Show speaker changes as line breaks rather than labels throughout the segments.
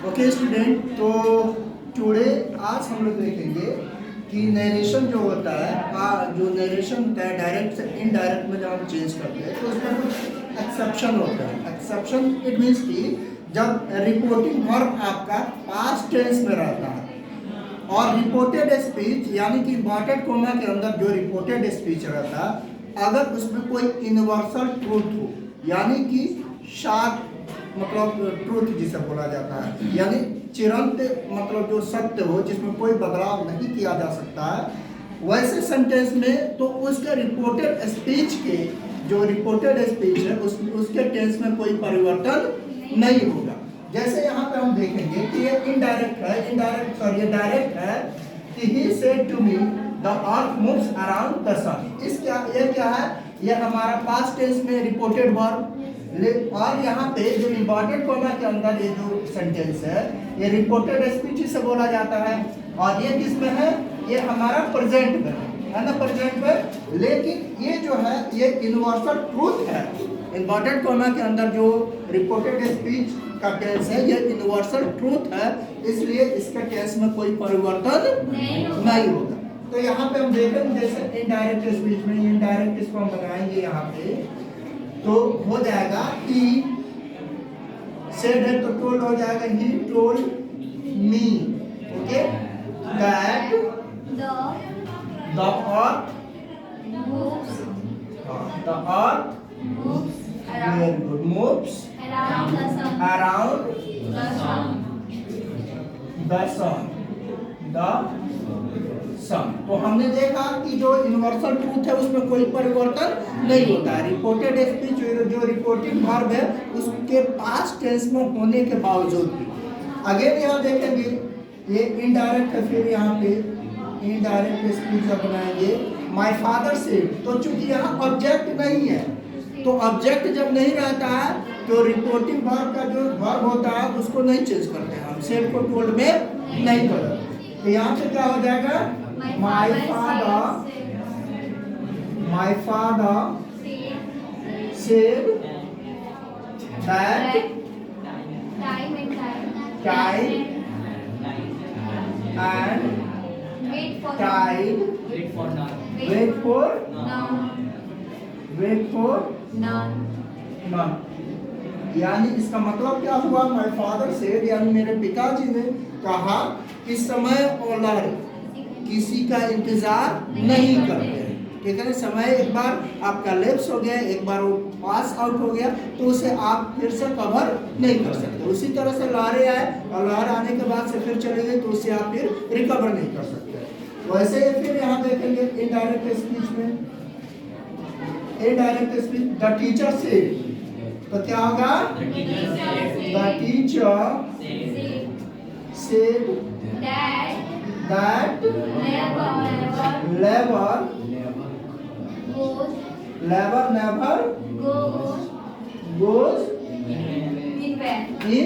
Okay student, तो today आज हम लोग देखेंगे कि नरेशन जो होता है, जो नरेशन होता है डायरेक्ट से इनडायरेक्ट में जब हम चेंज करते हैं तो उसमें कुछ एक्सेप्शन होता है। एक्सेप्शन इट मीन्स कि जब रिपोर्टिंग वर्ब आपका पास्ट टेंस में रहता है और रिपोर्टेड स्पीच यानी कि इम्पॉर्टेंट कोमा के अंदर जो रिपोर्टेड स्पीच रहता है अगर उसमें कोई यूनिवर्सल ट्रूथ हो यानी कि शार्प मतलब ट्रूथ जिसे बोला जाता है यानी चिरंत मतलब जो सत्य हो जिसमें कोई बदलाव नहीं किया जा सकता है वैसे सेंटेंस में तो उसके रिपोर्टेड स्पीच के जो रिपोर्टेड स्पीच है उसके टेंस में कोई परिवर्तन नहीं होगा। जैसे यहाँ पे हम देखेंगे कि ये इनडायरेक्ट है, ये डायरेक्ट है कि he said to me the earth moves around the sun. ये क्या है, ये हमारा पास्ट टेंस में रिपोर्टेड वर्ब और यहाँ पे जो इम्पॉर्टेंट कोमा के अंदर ये जो सेंटेंस है ये रिपोर्टेड स्पीच से बोला जाता है और ये किस में है, ये हमारा प्रेजेंट में है ना, प्रेजेंट में। लेकिन ये जो है ये यूनिवर्सल ट्रूथ है। इम्पॉर्टेंट कोमा के अंदर जो रिपोर्टेड स्पीच का टेंस है ये यूनिवर्सल ट्रूथ है, इसलिए इसका टेंस में कोई परिवर्तन नहीं होगा। तो यहाँ पे हम देखेंगे जैसे इनडायरेक्ट स्पीच में इनडायरेक्ट इसको हम बनाएंगे यहाँ पे तो हो जाएगा कि सेड है तो टोल्ड हो जाएगा he told me, okay, that the earth
moves
the earth very good moves
around the sun.
Around
The sun.
The sun तो हमने देखा कि जो यूनिवर्सल ट्रूथ है उसमें कोई परिवर्तन नहीं होता है। रिपोर्टेड स्पीच जो रिपोर्टिंग वर्ब है उसके पास्ट टेंस में होने के बावजूद भी अगेन यहाँ देखेंगे ये इनडायरेक्ट है, फिर यहाँ पे इनडायरेक्ट स्पीच बनाएंगे माय फादर सेड। तो चूंकि यहाँ ऑब्जेक्ट नहीं है तो ऑब्जेक्ट जब नहीं रहता है तो रिपोर्टिंग वर्ब का जो वर्ब होता है उसको नहीं चेंज करते हैं हम, सेड को टोल्ड में नहीं करते। तो यहाँ पे क्या हो जाएगा, my father said that
Time and
time and tide
Wait for now.
wait for
None.
none। यानी इसका मतलब क्या हुआ, माय फादर सेड यानी मेरे पिताजी ने कहा कि समय और लहर किसी का इंतजार नहीं करते, ठीक है ना। समय एक बार आपका लैप्स हो गया, एक बार वो पास आउट हो गया तो उसे आप फिर से कवर नहीं कर सकते। उसी तरह से लहरें आए और लहर आने के बाद से फिर चले गए तो उसे आप फिर रिकवर नहीं कर सकते। वैसे ही फिर यहाँ देखेंगे इनडायरेक्ट स्पीच में indirect speech the teacher said, तो क्या होगा, the teacher said
That
lever never goes
in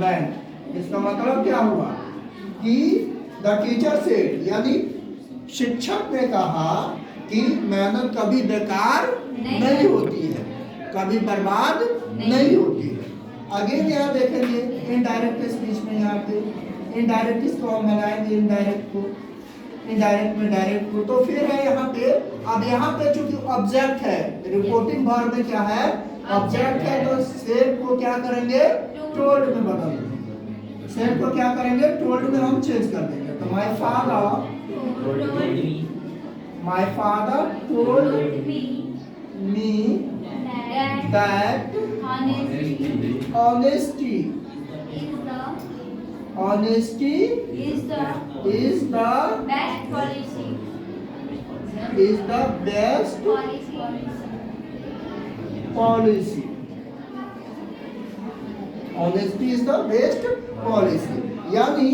vain। इसका मतलब क्या हुआ कि द टीचर सेड यानी शिक्षक ने कहा कि मेहनत कभी बेकार नहीं होती है, कभी बर्बाद नहीं होती है। अगेन यहाँ देखेंगे इनडायरेक्ट स्पीच में यहाँ पे इनडायरेक्ट इसको हम बनाएंगे इनडायरेक्ट में डायरेक्ट को, तो फिर है यहाँ पे। अब यहाँ पे चूंकि ऑब्जेक्ट है रिपोर्टिंग वर्ब में क्या है, ऑब्जेक्ट है तो सेड को क्या करेंगे, टोल्ड में बदल देंगे। सेड को क्या करेंगे, टोल्ड में हम चेंज कर देंगे। तो my father told me that honesty
is the
is the
best policy.
policy। Honesty is the best policy यानी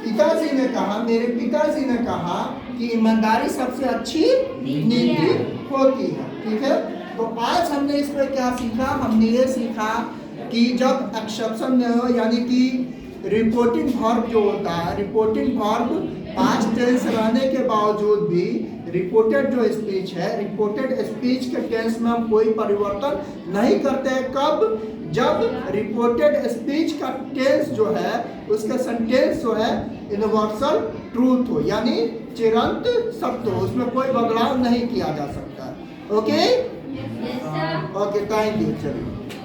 पिताजी ने कहा, मेरे पिताजी ने कहा कि ईमानदारी सबसे अच्छी नीति होती है, ठीक है। तो आज हमने इसमें क्या सीखा, हमने ये सीखा कि जब एक्सेप्शन न हो यानी कि रिपोर्टिंग वर्ब जो होता है, रिपोर्टिंग वर्ब पास्ट टेंस रहने के बावजूद भी रिपोर्टेड जो स्पीच है, रिपोर्टेड स्पीच के टेंस में हम कोई परिवर्तन नहीं करते हैं। कब? जब रिपोर्टेड स्पीच का टेंस जो है उसका सेंटेंस जो है यूनिवर्सल ट्रूथ हो, यानी चिरंत सत्य हो, उसमें कोई बदलाव नहीं किया जा सकता। Okay
Yes, sir.
Okay, thank you. चलिए।